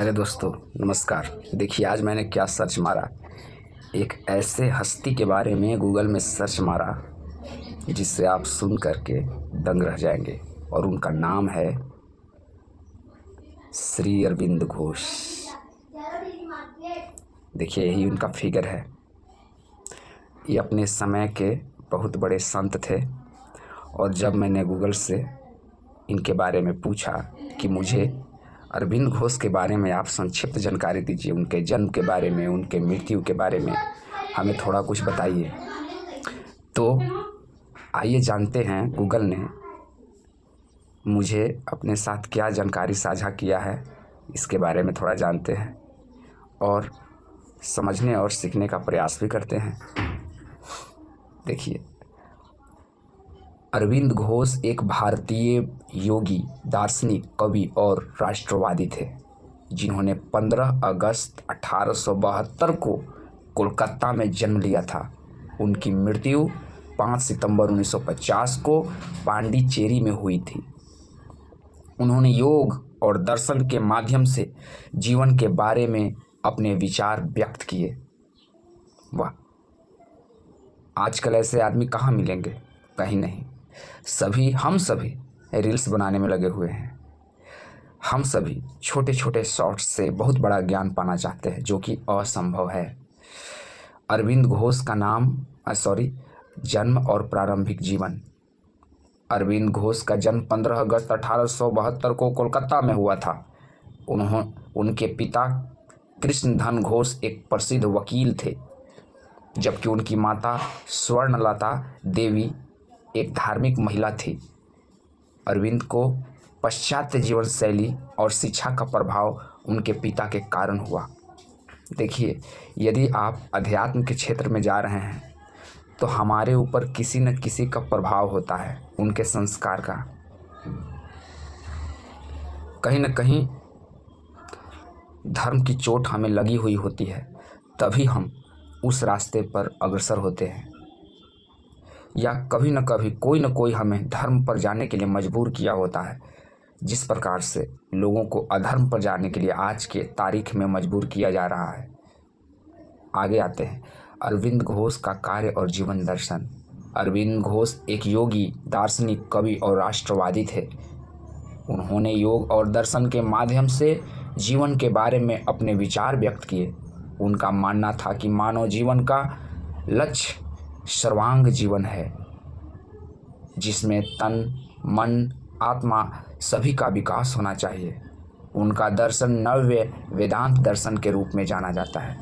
Hello दोस्तों, नमस्कार। देखिए, आज मैंने क्या सर्च मारा। एक ऐसे हस्ती के बारे में गूगल में सर्च मारा जिससे आप सुन करके दंग रह जाएंगे। और उनका नाम है श्री अरविंद घोष। देखिए, यही उनका फिगर है। ये अपने समय के बहुत बड़े संत थे। और जब मैंने गूगल से इनके बारे में पूछा कि मुझे अरविंद घोष के बारे में आप संक्षिप्त जानकारी दीजिए, उनके जन्म के बारे में, उनके मृत्यु के बारे में हमें थोड़ा कुछ बताइए, तो आइए जानते हैं गूगल ने मुझे अपने साथ क्या जानकारी साझा किया है। इसके बारे में थोड़ा जानते हैं और समझने और सीखने का प्रयास भी करते हैं। देखिए, अरविंद घोष एक भारतीय योगी, दार्शनिक, कवि और राष्ट्रवादी थे जिन्होंने 15 अगस्त 1872 को कोलकाता में जन्म लिया था। उनकी मृत्यु 5 सितंबर 1950 को पांडिचेरी में हुई थी। उन्होंने योग और दर्शन के माध्यम से जीवन के बारे में अपने विचार व्यक्त किए। वाह, आजकल ऐसे आदमी कहाँ मिलेंगे? कहीं नहीं। हम सभी रील्स बनाने में लगे हुए हैं। हम सभी छोटे छोटे शॉर्ट्स से बहुत बड़ा ज्ञान पाना चाहते हैं, जो कि असंभव है। अरविंद घोष का जन्म और प्रारंभिक जीवन। अरविंद घोष का जन्म 15 अगस्त 1872 को कोलकाता में हुआ था। उनके पिता कृष्णधन घोष एक प्रसिद्ध वकील थे, जबकि उनकी माता स्वर्णलता देवी एक धार्मिक महिला थी। अरविंद को पाश्चात्य जीवन शैली और शिक्षा का प्रभाव उनके पिता के कारण हुआ। देखिए, यदि आप अध्यात्म के क्षेत्र में जा रहे हैं तो हमारे ऊपर किसी न किसी का प्रभाव होता है, उनके संस्कार का। कहीं न कहीं धर्म की चोट हमें लगी हुई होती है, तभी हम उस रास्ते पर अग्रसर होते हैं, या कभी न कभी कोई न कोई हमें धर्म पर जाने के लिए मजबूर किया होता है। जिस प्रकार से लोगों को अधर्म पर जाने के लिए आज के तारीख में मजबूर किया जा रहा है। आगे आते हैं अरविंद घोष का कार्य और जीवन दर्शन। अरविंद घोष एक योगी, दार्शनिक, कवि और राष्ट्रवादी थे। उन्होंने योग और दर्शन के माध्यम से जीवन के बारे में अपने विचार व्यक्त किए। उनका मानना था कि मानव जीवन का लक्ष्य सर्वांग जीवन है, जिसमें तन, मन, आत्मा सभी का विकास होना चाहिए। उनका दर्शन नव्य वेदांत दर्शन के रूप में जाना जाता है।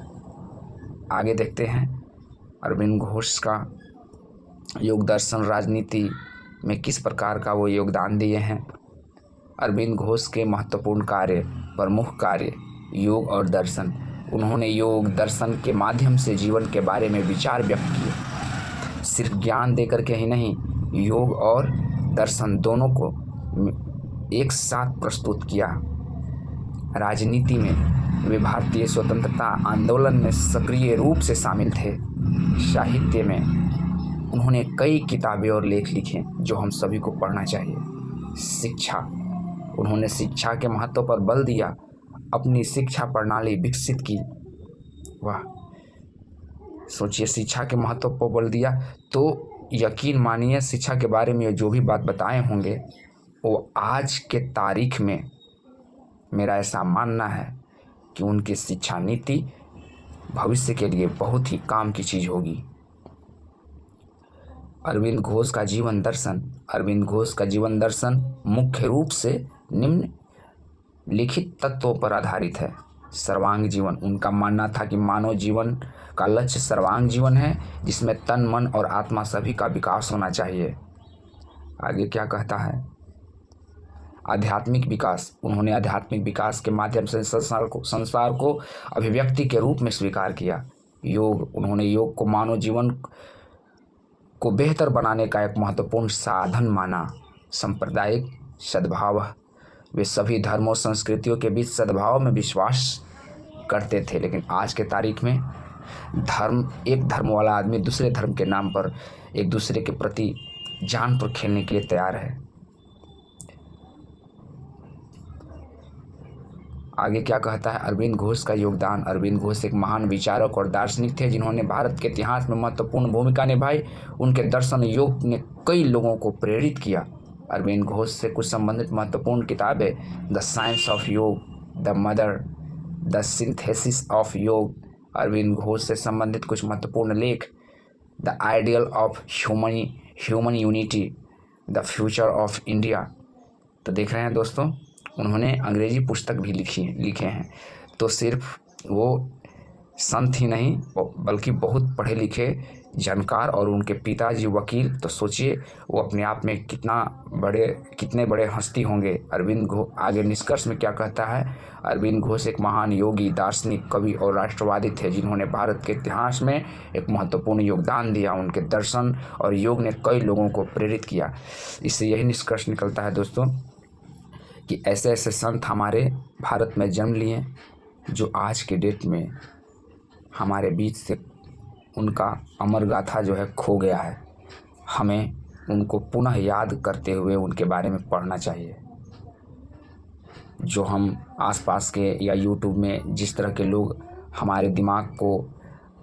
आगे देखते हैं अरविंद घोष का योग दर्शन राजनीति में किस प्रकार का वो योगदान दिए हैं। अरविंद घोष के महत्वपूर्ण कार्य, प्रमुख कार्य, योग और दर्शन। उन्होंने योग दर्शन के माध्यम से जीवन के बारे में विचार व्यक्त किए। सिर्फ ज्ञान देकर के ही नहीं, योग और दर्शन दोनों को एक साथ प्रस्तुत किया। राजनीति में वे भारतीय स्वतंत्रता आंदोलन में सक्रिय रूप से शामिल थे। साहित्य में उन्होंने कई किताबें और लेख लिखे जो हम सभी को पढ़ना चाहिए। शिक्षा, उन्होंने शिक्षा के महत्व पर बल दिया, अपनी शिक्षा प्रणाली विकसित की। वाह, सोचिए, शिक्षा के महत्व पर बल दिया तो यकीन मानिए, शिक्षा के बारे में जो भी बात बताए होंगे वो आज के तारीख में मेरा ऐसा मानना है कि उनकी शिक्षा नीति भविष्य के लिए बहुत ही काम की चीज़ होगी। अरविंद घोष का जीवन दर्शन। अरविंद घोष का जीवन दर्शन मुख्य रूप से निम्नलिखित तत्वों पर आधारित है। सर्वांग जीवन। उनका मानना था कि मानव जीवन का लक्ष्य सर्वांग जीवन है, जिसमें तन, मन और आत्मा सभी का विकास होना चाहिए। आगे क्या कहता है? आध्यात्मिक विकास। उन्होंने आध्यात्मिक विकास के माध्यम से संसार को अभिव्यक्ति के रूप में स्वीकार किया। योग। उन्होंने योग को मानव जीवन को बेहतर बनाने का एक महत्वपूर्ण साधन माना। सांप्रदायिक सद्भाव। वे सभी धर्मों, संस्कृतियों के बीच सद्भाव में विश्वास करते थे, लेकिन आज के तारीख में एक धर्म वाला आदमी दूसरे धर्म के नाम पर एक दूसरे के प्रति जान पर खेलने के लिए तैयार है। आगे क्या कहता है अरविंद घोष का योगदान। अरविंद घोष एक महान विचारक और दार्शनिक थे जिन्होंने भारत के इतिहास में महत्वपूर्ण भूमिका निभाई। उनके दर्शन योग ने कई लोगों को प्रेरित किया। अरविंद घोष से कुछ संबंधित महत्वपूर्ण किताबें: द साइंस ऑफ योग, the mother, the synthesis of योग। अरविंद घोष से संबंधित कुछ महत्वपूर्ण लेख: the ideal of human unity, the future of India. तो देख रहे हैं दोस्तों, उन्होंने अंग्रेजी पुस्तक भी लिखे हैं। तो सिर्फ वो संत ही नहीं बल्कि बहुत पढ़े लिखे जानकार, और उनके पिताजी वकील। तो सोचिए वो अपने आप में कितने बड़े हस्ती होंगे। अरविंद घोष आगे निष्कर्ष में क्या कहता है, अरविंद घोष एक महान योगी, दार्शनिक, कवि और राष्ट्रवादी थे जिन्होंने भारत के इतिहास में एक महत्वपूर्ण योगदान दिया। उनके दर्शन और योग ने कई लोगों को प्रेरित किया। इससे यही निष्कर्ष निकलता है दोस्तों कि ऐसे ऐसे संत हमारे भारत में जन्म लिए जो आज के डेट में हमारे बीच से उनका अमर गाथा जो है खो गया है। हमें उनको पुनः याद करते हुए उनके बारे में पढ़ना चाहिए। जो हम आसपास के या यूट्यूब में जिस तरह के लोग हमारे दिमाग को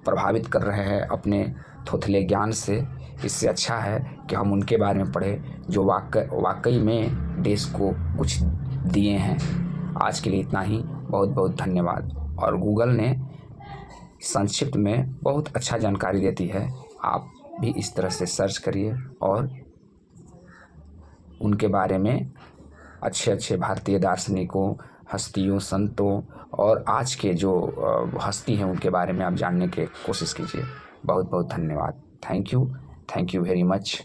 प्रभावित कर रहे हैं अपने थोथले ज्ञान से, इससे अच्छा है कि हम उनके बारे में पढ़ें जो वाकई में देश को कुछ दिए हैं। आज के लिए इतना ही। बहुत बहुत धन्यवाद। और गूगल ने संक्षिप्त में बहुत अच्छा जानकारी देती है। आप भी इस तरह से सर्च करिए और उनके बारे में अच्छे भारतीय दार्शनिकों, हस्तियों, संतों और आज के जो हस्ती हैं उनके बारे में आप जानने की कोशिश कीजिए। बहुत बहुत धन्यवाद। Thank you very much.